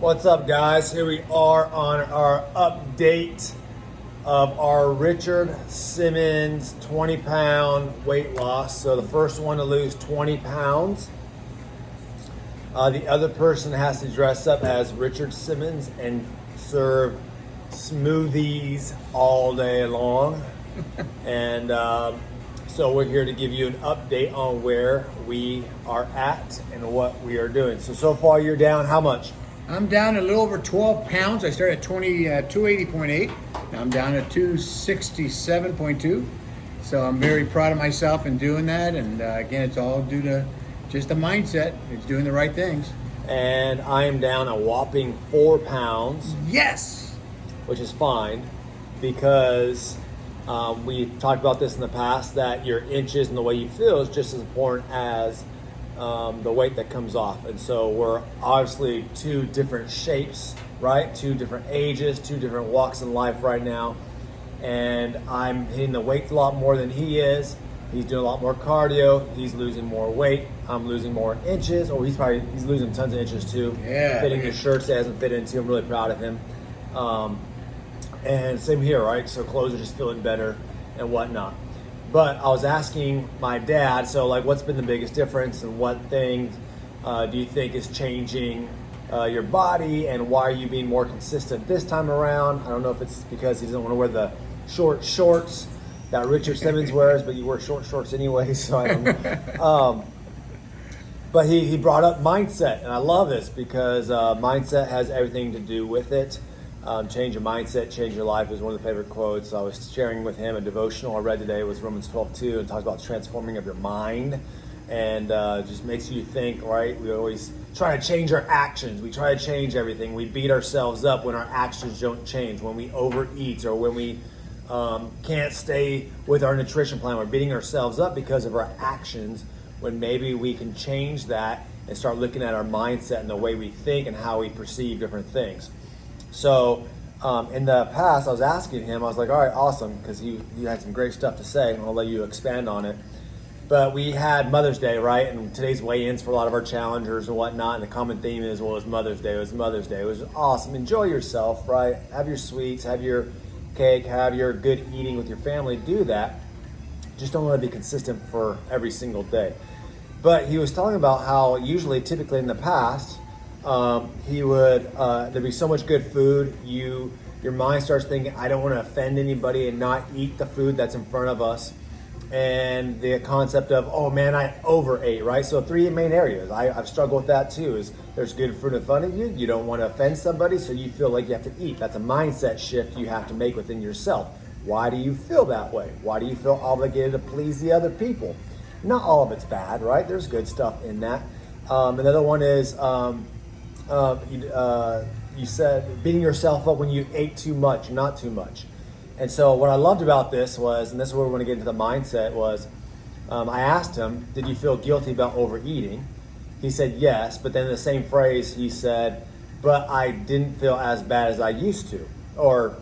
What's up, guys? Here we are on our update of our Richard Simmons 20-pound weight loss. So the first one to lose 20 pounds. The other person has to dress up as Richard Simmons and serve smoothies all day long. And so we're here to give you an update on where we are at and what we are doing. So far you're down how much? I'm down a little over 12 pounds. I started at 280.8. Now I'm down at 267.2. So I'm very proud of myself in doing that. And again, it's all due to just the mindset. It's doing the right things. And I am down a whopping 4 pounds. Yes! Which is fine because we've talked about this in the past, that your inches and the way you feel is just as important as the weight that comes off. And so we're obviously two different shapes, right? Two different ages, two different walks in life right now. And I'm hitting the weights a lot more than he is. He's doing a lot more cardio. He's losing more weight. I'm losing more inches, or he's losing tons of inches too. Yeah. Fitting his shirts that hasn't fit into. I'm really proud of him. And same here, right? So clothes are just feeling better and whatnot. But I was asking my dad, so like, what's been the biggest difference, and what things do you think is changing your body, and why are you being more consistent this time around? I don't know if it's because he doesn't want to wear the short shorts that Richard Simmons wears, but you wear short shorts anyway, so I don't know. But he brought up mindset, and I love this because mindset has everything to do with it. Change your mindset, change your life is one of the favorite quotes. I was sharing with him a devotional I read today. It was Romans 12:2, and talks about transforming of your mind, and just makes you think, right? We always try to change our actions. We try to change everything. We beat ourselves up when our actions don't change, when we overeat, or when we can't stay with our nutrition plan. We're beating ourselves up because of our actions, when maybe we can change that and start looking at our mindset and the way we think and how we perceive different things. So in the past, I was asking him, I was like, all right, awesome, because he had some great stuff to say, and I'll let you expand on it. But we had Mother's Day, right? And today's weigh-ins for a lot of our challengers and whatnot, and the common theme is, well, it's Mother's Day. It was Mother's Day. It was awesome. Enjoy yourself, right? Have your sweets, have your cake, have your good eating with your family. Do that. Just don't let it be consistent for every single day. But he was talking about how typically in the past, he would, there'd be so much good food, your mind starts thinking, I don't want to offend anybody and not eat the food that's in front of us. And the concept of, oh man, I overate, right? So 3 main areas. I've struggled with that too, is there's good food in front of you. You don't want to offend somebody, so you feel like you have to eat. That's a mindset shift you have to make within yourself. Why do you feel that way? Why do you feel obligated to please the other people? Not all of it's bad, right? There's good stuff in that. Another one is, you said beating yourself up when you ate too much, not too much. And so what I loved about this was, and this is where we want to get into the mindset, was I asked him, did you feel guilty about overeating? He said yes, but then in the same phrase he said, but I didn't feel as bad as I used to. Or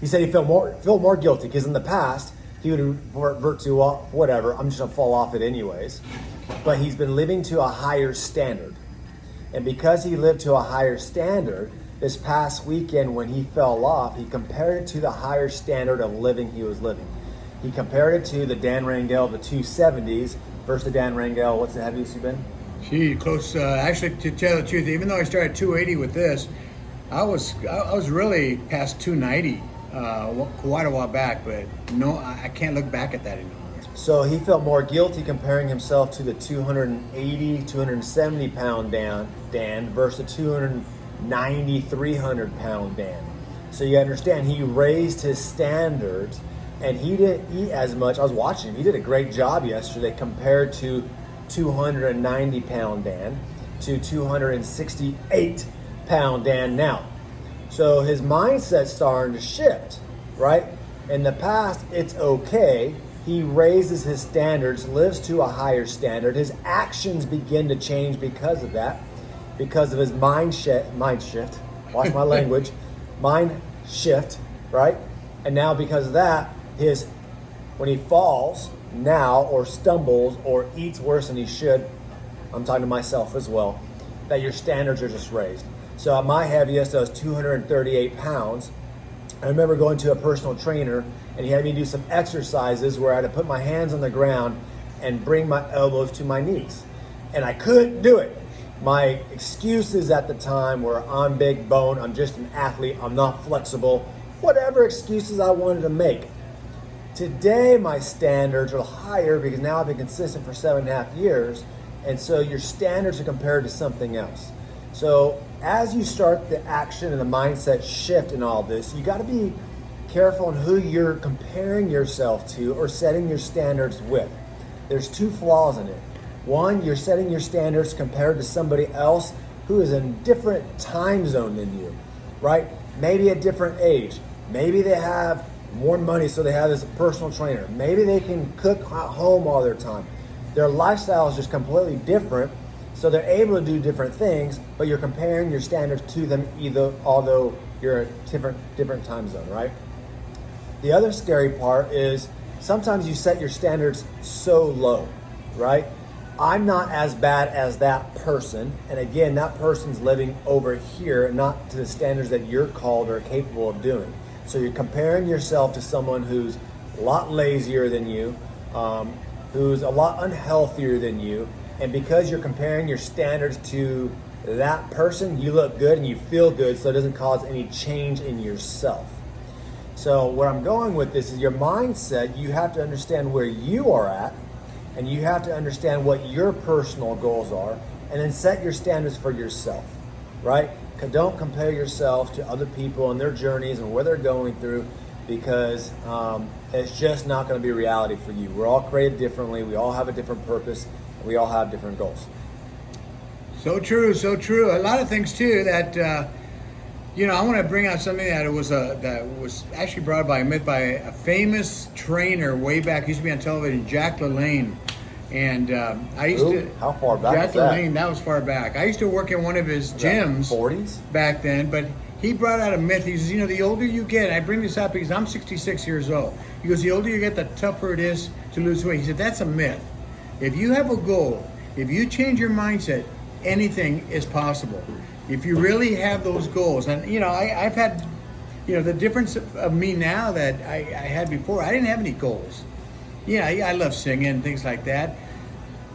he said he felt more guilty because in the past he would revert to, well, whatever, I'm just going to fall off it anyways. But he's been living to a higher standard. And because he lived to a higher standard, this past weekend when he fell off, he compared it to the higher standard of living he was living. He compared it to the Dan Rangel of the 270s versus the Dan Rangel, what's the heaviest you've been? Gee, close. Actually, to tell the truth, even though I started 280 with this, I was really past 290 quite a while back, but no, I can't look back at that anymore. So he felt more guilty comparing himself to the 280, 270 pound Dan versus 290, 300 pound Dan. So you understand, he raised his standards, and he didn't eat as much. I was watching him. He did a great job yesterday compared to 290 pound Dan to 268 pound Dan now. So his mindset's starting to shift, right? In the past, it's okay. He raises his standards, lives to a higher standard. His actions begin to change because of that, because of his mind shift. Watch my language. Mind shift, right? And now because of that, when he falls now or stumbles or eats worse than he should, I'm talking to myself as well, that your standards are just raised. So at my heaviest, I was 238 pounds. I remember going to a personal trainer, and he had me do some exercises where I had to put my hands on the ground and bring my elbows to my knees. And I couldn't do it. My excuses at the time were, I'm big bone, I'm just an athlete, I'm not flexible, whatever excuses I wanted to make. Today, my standards are higher because now I've been consistent for 7.5 years, and so your standards are compared to something else. So as you start the action and the mindset shift in all this, you got to be careful on who you're comparing yourself to or setting your standards with. There's two flaws in it. One, you're setting your standards compared to somebody else who is in a different time zone than you, right? Maybe a different age. Maybe they have more money, so they have this personal trainer. Maybe they can cook at home all their time. Their lifestyle is just completely different, so they're able to do different things, but you're comparing your standards to them although you're in a different time zone, right? The other scary part is sometimes you set your standards so low, right? I'm not as bad as that person. And again, that person's living over here, not to the standards that you're called or capable of doing. So you're comparing yourself to someone who's a lot lazier than you, who's a lot unhealthier than you. And because you're comparing your standards to that person, you look good and you feel good, so it doesn't cause any change in yourself. So where I'm going with this is your mindset. You have to understand where you are at, and you have to understand what your personal goals are, and then set your standards for yourself, right? Don't compare yourself to other people and their journeys and what they're going through, because it's just not going to be reality for you. We're all created differently. We all have a different purpose. And we all have different goals. So true, so true. A lot of things too that I want to bring out something that was actually brought by a famous trainer way back. He used to be on television, Jack LaLanne. And I used to. How far back? Jack LaLanne, that was far back. I used to work in one of his gyms. 40s? Back then, but he brought out a myth. He says, the older you get, and I bring this up because I'm 66 years old. He goes, the older you get, the tougher it is to lose weight. He said, that's a myth. If you have a goal, if you change your mindset, anything is possible. If you really have those goals, and I've had, the difference of me now that I had before, I didn't have any goals. I love singing and things like that.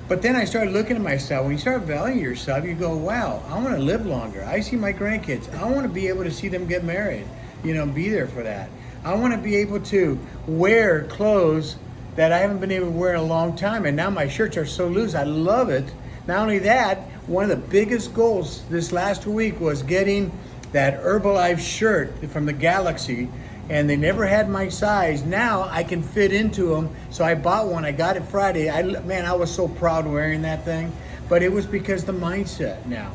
But then I started looking at myself. When you start valuing yourself, you go, wow, I want to live longer. I see my grandkids. I want to be able to see them get married, be there for that. I want to be able to wear clothes that I haven't been able to wear in a long time. And now my shirts are so loose. I love it. Not only that, one of the biggest goals this last week was getting that Herbalife shirt from the Galaxy. And they never had my size. Now I can fit into them. So I bought one. I got it Friday. I was so proud wearing that thing. But it was because the mindset now.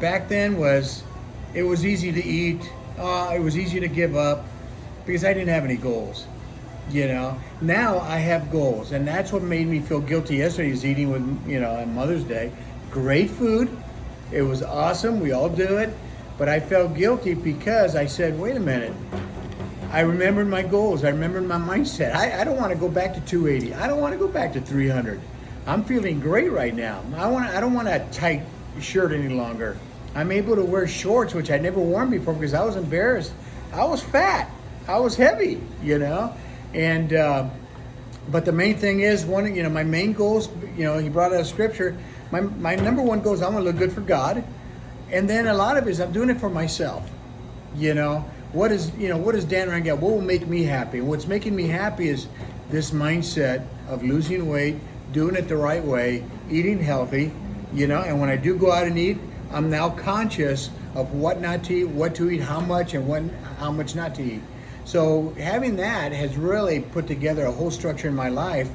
Back then it was easy to eat. It was easy to give up because I didn't have any goals. Now I have goals. And that's what made me feel guilty yesterday is eating with, on Mother's Day. Great food. It was awesome. We all do it. But I felt guilty because I said, wait a minute. I remembered my goals. I remembered my mindset. I don't want to go back to 280. I don't want to go back to 300. I'm feeling great right now. I don't want a tight shirt any longer. I'm able to wear shorts, which I'd never worn before because I was embarrassed. I was fat. I was heavy, And but the main thing is my main goals. He brought out a scripture. My number one goal is I want to look good for God, and then a lot of it is I'm doing it for myself. What does Dan Ryan get? What will make me happy? And what's making me happy is this mindset of losing weight, doing it the right way, eating healthy, and when I do go out and eat, I'm now conscious of what not to eat, what to eat, how much, and how much not to eat. So having that has really put together a whole structure in my life.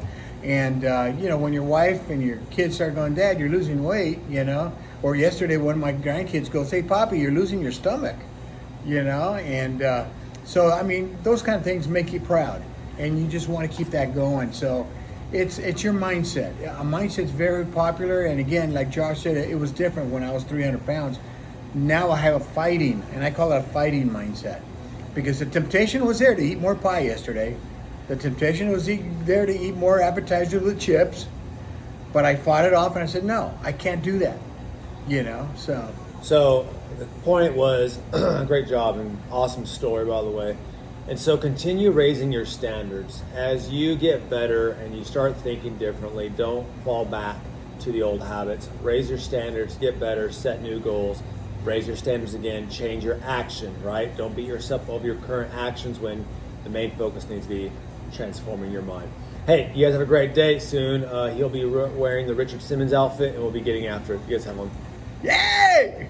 And, when your wife and your kids start going, Dad, you're losing weight, or yesterday one of my grandkids goes, hey, Poppy, you're losing your stomach. And those kind of things make you proud, and you just want to keep that going. So it's your mindset. A mindset's very popular, and again, like Josh said, it was different when I was 300 pounds. Now I have a fighting, and I call it a fighting mindset, because the temptation was there to eat more pie yesterday. The temptation was there to eat more appetizers with chips, but I fought it off, and I said, no, I can't do that. So the point was, great job and awesome story, by the way. And so continue raising your standards. As you get better and you start thinking differently, don't fall back to the old habits. Raise your standards, get better, set new goals, raise your standards again, change your action, right? Don't beat yourself over your current actions when the main focus needs to be transforming your mind. Hey, you guys have a great day soon. He'll be wearing the Richard Simmons outfit and we'll be getting after it. You guys have one. Yeah.